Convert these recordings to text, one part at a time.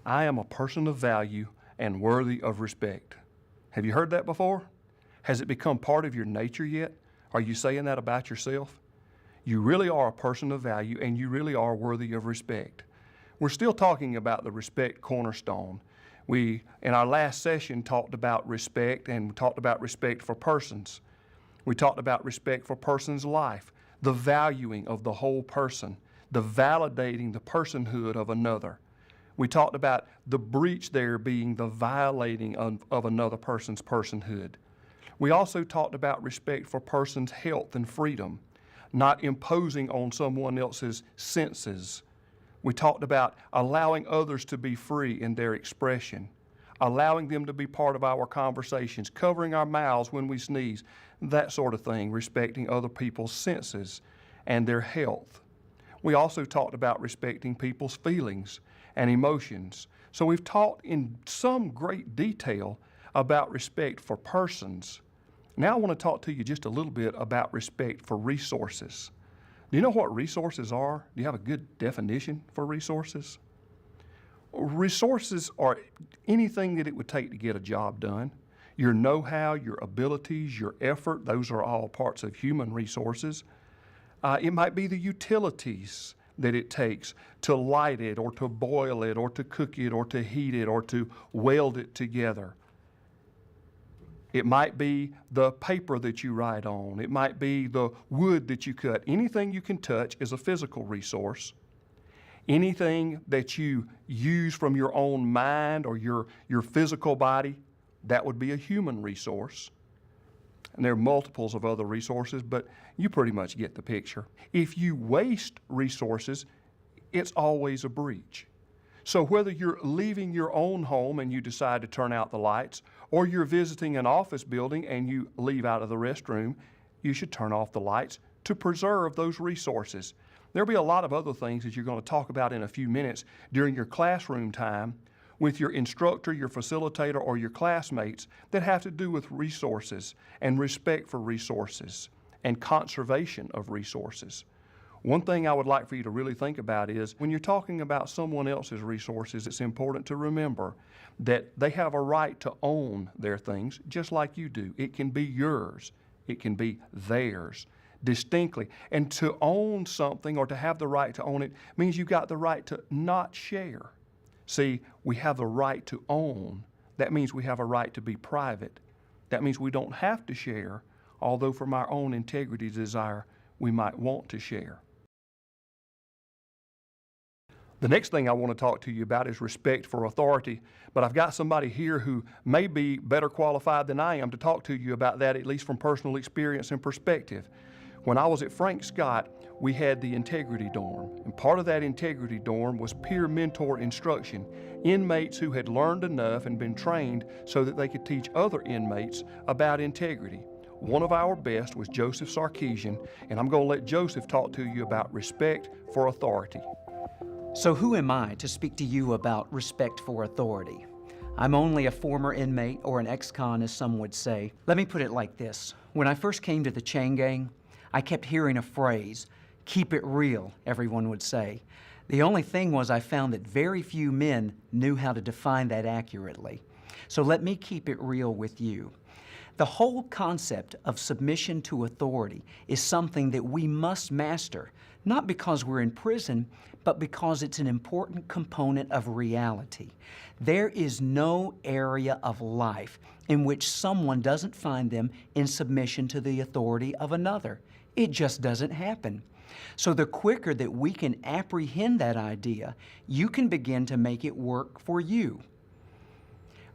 I am a person of value and worthy of respect. Have you heard that before? Has it become part of your nature yet? Are you saying that about yourself? You really are a person of value and you really are worthy of respect. We're still talking about the respect cornerstone. We, in our last session, talked about respect and we talked about respect for persons. We talked about respect for person's life, the valuing of the whole person, the validating the personhood of another. We talked about the breach there being the violating of another person's personhood. We also talked about respect for person's health and freedom, not imposing on someone else's senses. We talked about allowing others to be free in their expression, allowing them to be part of our conversations, covering our mouths when we sneeze, that sort of thing, respecting other people's senses and their health. We also talked about respecting people's feelings and emotions. So we've talked in some great detail about respect for persons. Now I want to talk to you just a little bit about respect for resources. Do you know what resources are? Do you have a good definition for resources? Resources are anything that it would take to get a job done. Your know-how, your abilities, your effort, those are all parts of human resources. It might be the utilities that it takes to light it or to boil it or to cook it or to heat it or to weld it together. It might be the paper that you write on. It might be the wood that you cut. Anything you can touch is a physical resource. Anything that you use from your own mind or your physical body, that would be a human resource. And there are multiples of other resources, but you pretty much get the picture. If you waste resources, it's always a breach. So whether you're leaving your own home and you decide to turn out the lights, or you're visiting an office building and you leave out of the restroom, you should turn off the lights to preserve those resources. There'll be a lot of other things that you're going to talk about in a few minutes during your classroom time with your instructor, your facilitator, or your classmates that have to do with resources and respect for resources and conservation of resources. One thing I would like for you to really think about is when you're talking about someone else's resources, it's important to remember that they have a right to own their things just like you do. It can be yours. It can be theirs distinctly. And to own something or to have the right to own it means you've got the right to not share. See, we have the right to own. That means we have a right to be private. That means we don't have to share, although from our own integrity desire, we might want to share. The next thing I want to talk to you about is respect for authority, but I've got somebody here who may be better qualified than I am to talk to you about that, at least from personal experience and perspective. When I was at Frank Scott, we had the integrity dorm, and part of that integrity dorm was peer mentor instruction, inmates who had learned enough and been trained so that they could teach other inmates about integrity. One of our best was Joseph Sarkeesian, and I'm going to let Joseph talk to you about respect for authority. So who am I to speak to you about respect for authority? I'm only a former inmate, or an ex-con as some would say. Let me put it like this. When I first came to the chain gang, I kept hearing a phrase, "Keep it real," everyone would say. The only thing was I found that very few men knew how to define that accurately. So let me keep it real with you. The whole concept of submission to authority is something that we must master, not because we're in prison, but because it's an important component of reality. There is no area of life in which someone doesn't find them in submission to the authority of another. It just doesn't happen. So the quicker that we can apprehend that idea, you can begin to make it work for you.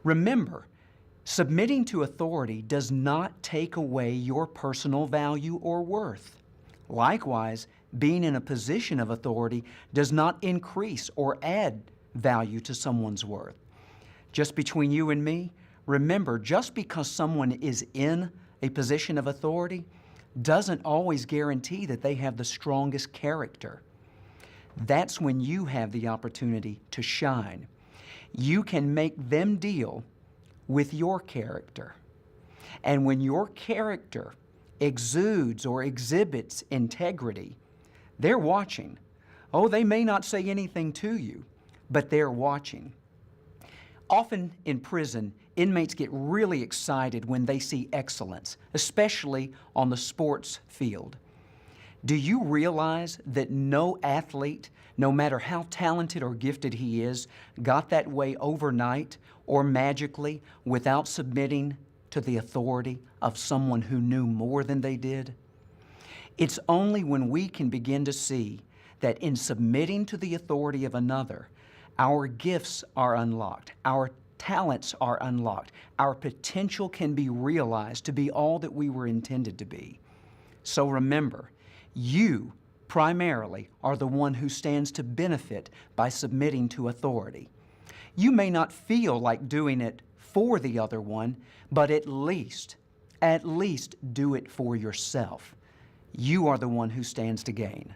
Remember, submitting to authority does not take away your personal value or worth. Likewise, being in a position of authority does not increase or add value to someone's worth. Just between you and me, remember, just because someone is in a position of authority doesn't always guarantee that they have the strongest character. That's when you have the opportunity to shine. You can make them deal with your character. And when your character exudes or exhibits integrity, they're watching. Oh, they may not say anything to you, but they're watching. Often in prison, inmates get really excited when they see excellence, especially on the sports field. Do you realize that no athlete, no matter how talented or gifted he is, got that way overnight or magically without submitting to the authority of someone who knew more than they did? It's only when we can begin to see that in submitting to the authority of another, our gifts are unlocked, our talents are unlocked, our potential can be realized to be all that we were intended to be. So remember, you primarily are the one who stands to benefit by submitting to authority. You may not feel like doing it for the other one, but at least do it for yourself. You are the one who stands to gain.